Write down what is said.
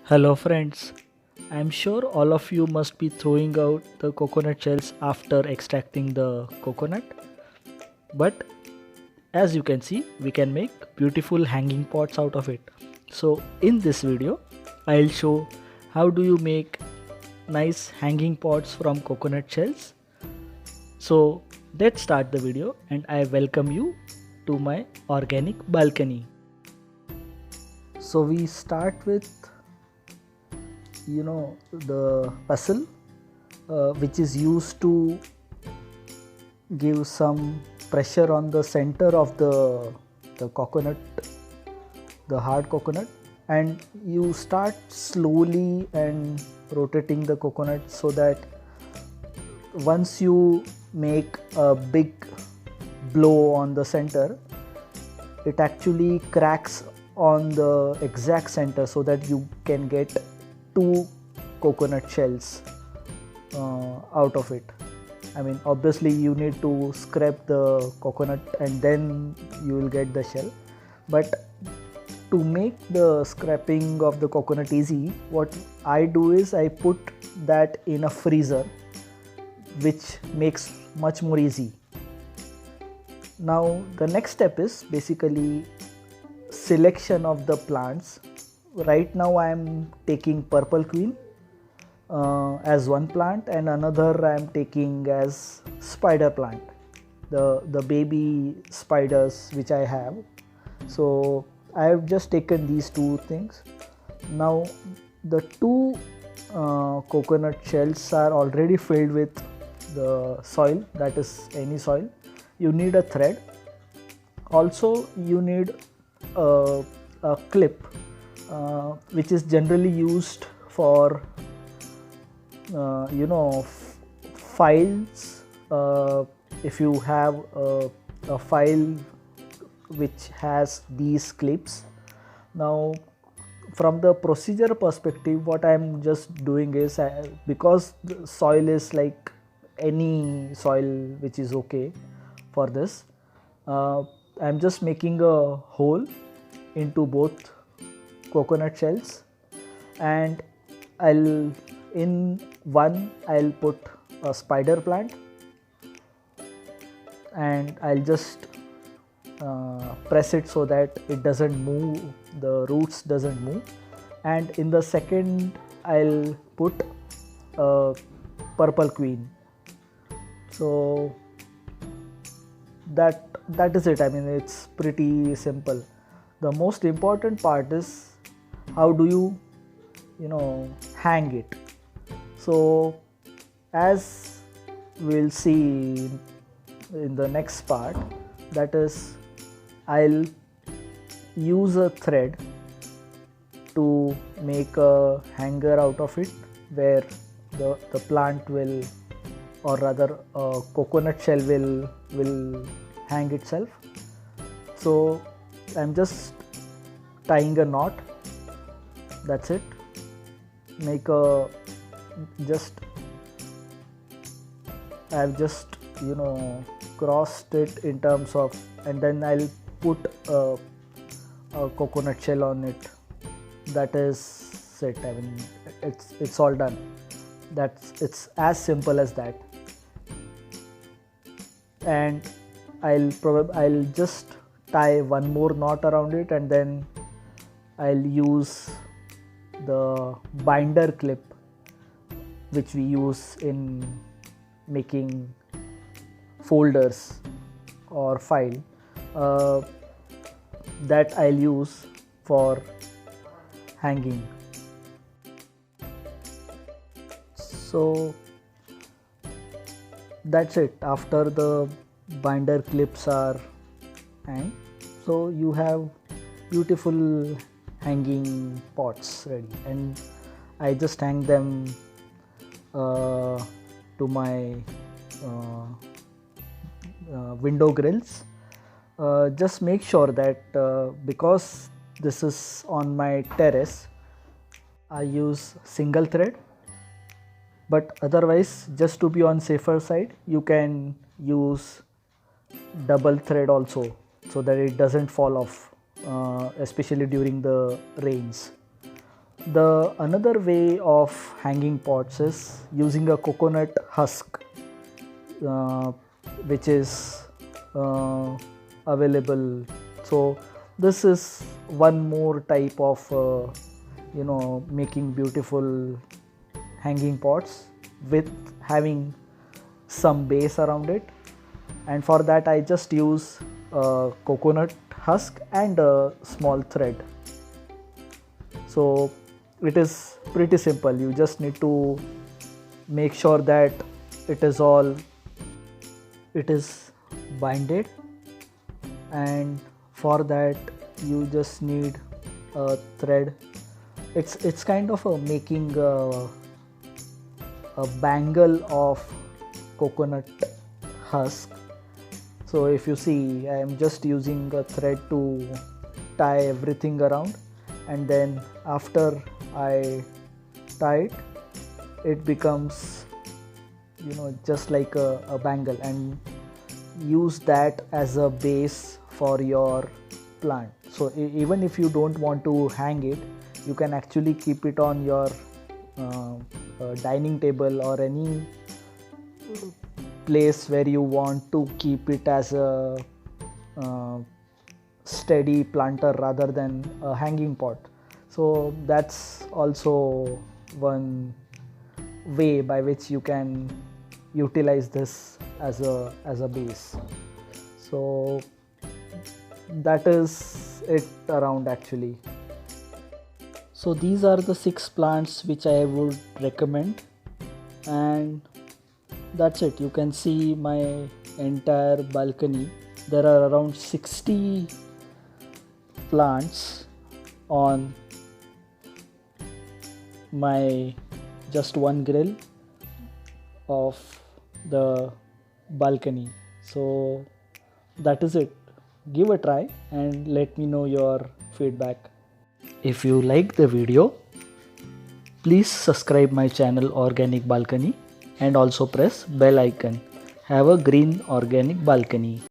Hello friends, I'm sure all of you must be throwing out the coconut shells after extracting the coconut. But as you can see, we can make beautiful hanging pots out of it. So in this video, I'll show how do you make nice hanging pots from coconut shells. So let's start the video and I welcome you to my organic balcony. So we start with the pestle which is used to give some pressure on the center of the coconut, the hard coconut, and you start slowly and rotating the coconut so that once you make a big blow on the center, it actually cracks on the exact center so that you can get two coconut shells out of it. I mean, obviously you need to scrape the coconut and then you will get the shell, but to make the scraping of the coconut easy, what I do is I put that in a freezer, which makes much more easy. Now the next step is basically selection of the plants. Right now I am taking purple queen as one plant, and another I am taking as spider plant, the baby spiders which I have. So I have just taken these two things. Now the two coconut shells are already filled with the soil, that is any soil. You need a thread. Also you need a clip which is generally used for files. If you have a file which has these clips. Now from the procedure perspective, what I'm just doing is because the soil is like any soil which is okay for this, I'm just making a hole into both coconut shells, and I'll put a spider plant, and I'll just press it so that it doesn't move, the roots doesn't move. And in the second I'll put a purple queen. So that is it. I mean, it's pretty simple. The most important part is how do you hang it. So as we'll see in the next part, that is, I'll use a thread to make a hanger out of it, where the plant will, or rather a coconut shell will hang itself. So I'm just tying a knot, that's it. Make a just I've just crossed it in terms of, and then I'll put a coconut shell on it. That is it. I mean, it's all done. It's as simple as that. And I'll just tie one more knot around it, and then I'll use the binder clip which we use in making folders or file, that I'll use for hanging. So that's it. After the binder clips are hanged, so you have beautiful hanging pots ready, and I just hang them to my window grills. Just make sure that because this is on my terrace, I use single thread, but otherwise, just to be on safer side, you can use double thread also, so that it doesn't fall off, especially during the rains. The another way of hanging pots is using a coconut husk, uh, which is available. So this is one more type of making beautiful hanging pots with having some base around it. And for that I just use a coconut husk and a small thread. So it is pretty simple. You just need to make sure that it is binded, and for that you just need a thread. It's kind of making a bangle of coconut husk. So if you see, I am just using a thread to tie everything around, and then after I tie it, it becomes just like a bangle, and use that as a base for your plant. So even if you don't want to hang it, you can actually keep it on your dining table or any place where you want to keep it as a steady planter rather than a hanging pot. So that's also one way by which you can utilize this as a base. So that is it around actually. So these are the 6 plants which I would recommend, and that's it. You can see my entire balcony. There are around 60 plants on my just one grill of the balcony. So that is it. Give a try and let me know your feedback. If you like the video, please subscribe my channel Organic Balcony and also press bell icon. Have a green organic balcony.